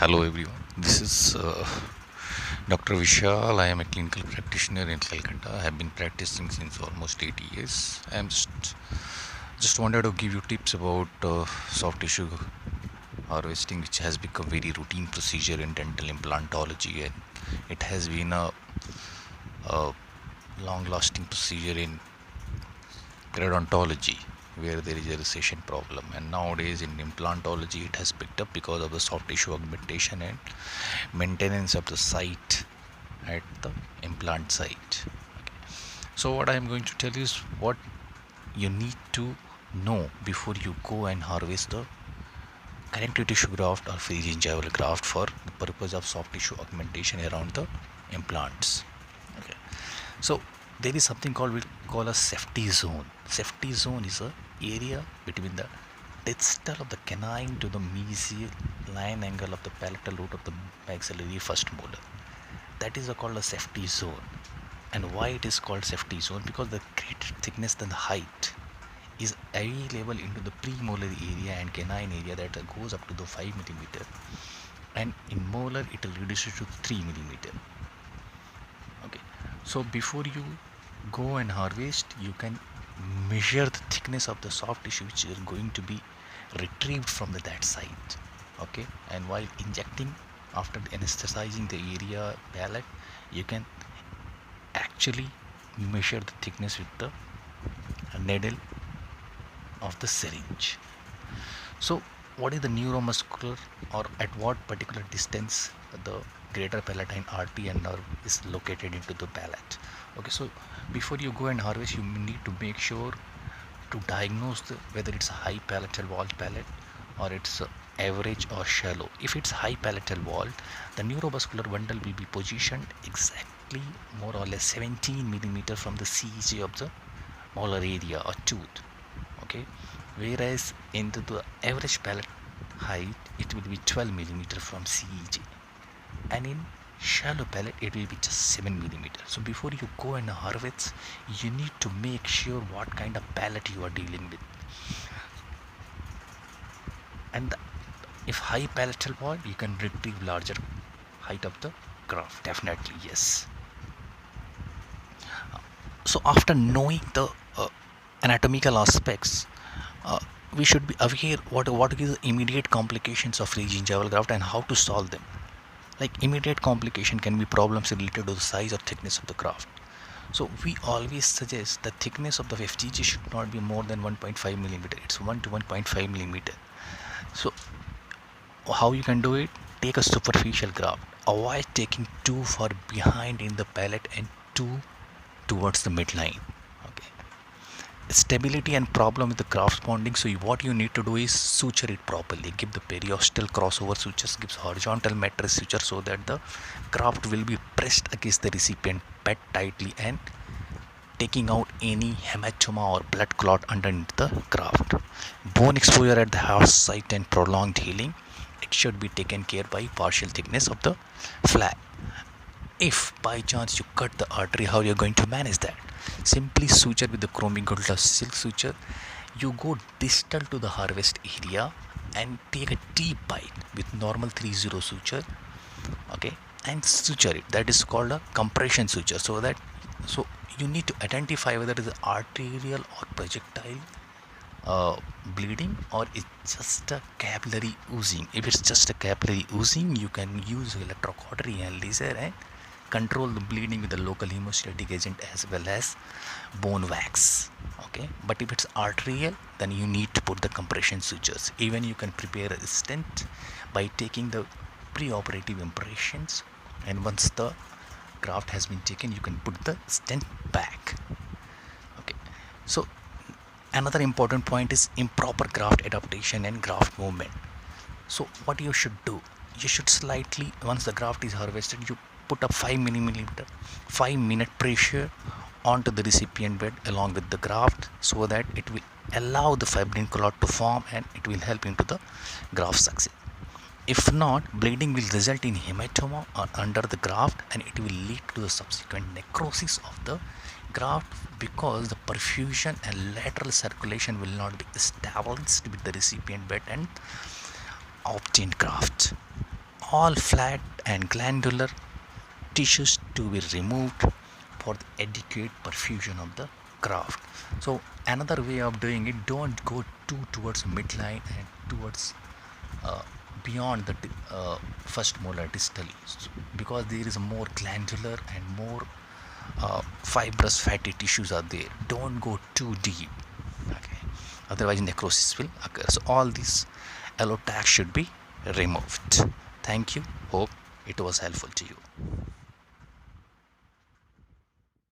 Hello everyone, this is Dr. Vishal. I am a clinical practitioner in Calcutta. I have been practicing since almost 8 years. I am just wanted to give you tips about soft tissue harvesting, which has become very routine procedure in dental implantology, and it has been a long-lasting procedure in parodontology, where there is a recession problem, and nowadays in implantology it has picked up because of the soft tissue augmentation and maintenance of the site at the implant site. Okay. So what I am going to tell you is what you need to know before you go and harvest the connective tissue graft or free gingival graft for the purpose of soft tissue augmentation around the implants. Okay. So there is something we call a safety zone. Safety zone is a area between the distal of the canine to the mesial line angle of the palatal root of the maxillary first molar. That is called a safety zone. And why it is called safety zone? Because the greater thickness than the height is available into the premolar area and canine area that goes up to the 5 millimeter, and in molar it will reduce to 3 millimeter. Okay, so before you go and harvest, you can measure the thickness of the soft tissue which is going to be retrieved from that site. Okay, and while injecting, after anesthetizing the area palate, you can actually measure the thickness with the needle of the syringe. So what is the neuromuscular, or at what particular distance the greater palatine artery and nerve is located into the palate? Okay, so before you go and harvest, you need to make sure to diagnose whether it's a high palatal wall palate or it's average or shallow. If it's high palatal wall, the neuromuscular bundle will be positioned exactly more or less 17 millimeter from the CEJ of the molar area or tooth. Okay, whereas into the average palate height it will be 12 millimeter from CEJ, and in shallow palate it will be just 7 millimeter. So before you go and harvest, you need to make sure what kind of palate you are dealing with. And if high palatal wall, you can retrieve larger height of the graft, definitely yes. So after knowing the anatomical aspects, we should be aware what is the immediate complications of free gingival graft and how to solve them. Like immediate complication can be problems related to the size or thickness of the graft. So we always suggest the thickness of the FGG should not be more than 1.5 millimeter. It's 1 to 1.5 millimeter. So how you can do it? Take a superficial graft. Avoid taking too far behind in the palate and too towards the midline. Okay. Stability and problem with the graft bonding. So what you need to do is suture it properly. Give the periostal crossover sutures, gives horizontal mattress suture so that the graft will be pressed against the recipient bed tightly and taking out any hematoma or blood clot underneath the graft. Bone exposure at the heart site and prolonged healing. It should be taken care by partial thickness of the flap. If by chance you cut the artery, how you're going to manage that? Simply suture with the chromic gold silk suture. You go distal to the harvest area and take a deep bite with normal 3-0 suture. Okay, and suture it. That is called a compression suture. So you need to identify whether it is arterial or projectile bleeding, or it's just a capillary oozing. If it's just a capillary oozing, you can use electrocautery and laser and control the bleeding with the local hemostatic agent as well as bone wax. Okay, but if it's arterial, then you need to put the compression sutures. Even you can prepare a stent by taking the preoperative impressions, and once the graft has been taken, you can put the stent back. Okay, so another important point is improper graft adaptation and graft movement. So what you should do, you should slightly, once the graft is harvested, you put up 5 minute pressure onto the recipient bed along with the graft, so that it will allow the fibrin clot to form and it will help into the graft success. If not, bleeding will result in hematoma under the graft, and it will lead to the subsequent necrosis of the graft, because the perfusion and lateral circulation will not be established with the recipient bed and obtained graft. all flat and glandular tissues to be removed for the adequate perfusion of the graft. So another way of doing it, don't go too towards midline and towards uh, beyond the first molar distally, because there is more glandular and more fibrous fatty tissues are there. Don't go too deep, okay, otherwise necrosis will occur. So all these allotax should be removed. Thank you, hope it was helpful to you.